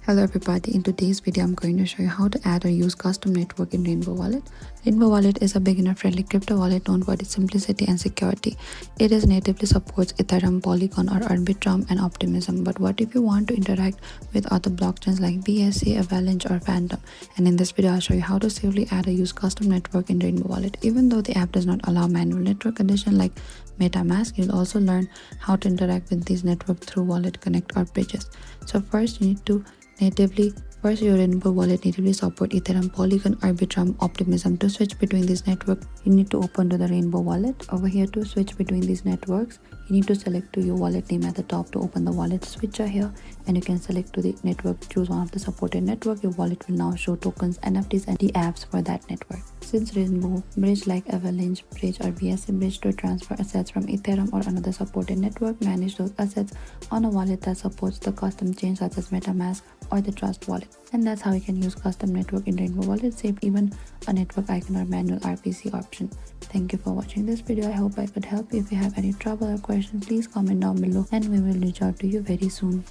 Hello everybody, in today's video I'm going to show you how to add or use custom network in Rainbow Wallet. Rainbow Wallet is a beginner-friendly crypto wallet known for its simplicity and security. It natively supports Ethereum, Polygon or Arbitrum and Optimism. But what if you want to interact with other blockchains like BSC, Avalanche or Phantom? And in this video I'll show you how to safely add or use custom network in Rainbow Wallet. Even though the app does not allow manual network addition like MetaMask, you'll also learn how to interact with these networks through Wallet Connect or bridges. So first you need to your Rainbow Wallet natively support Ethereum, Polygon, Arbitrum, Optimism. To switch between these networks, you need to open to the Rainbow Wallet. Over here, to switch between these networks, you need to select to your wallet name at the top to open the wallet switcher here, and you can select to the network, choose one of the supported network. Your wallet will now show tokens, NFTs and dApps for that network. Since Rainbow Bridge like Avalanche Bridge or BSC Bridge to transfer assets from Ethereum or another supported network, manage those assets on a wallet that supports the custom chain such as MetaMask or the Trust wallet. And that's how you can use custom network in Rainbow Wallet, save even a network icon or manual RPC option. Thank you for watching this video. I hope I could help you. If you have any trouble or questions, please comment down below and we will reach out to you very soon.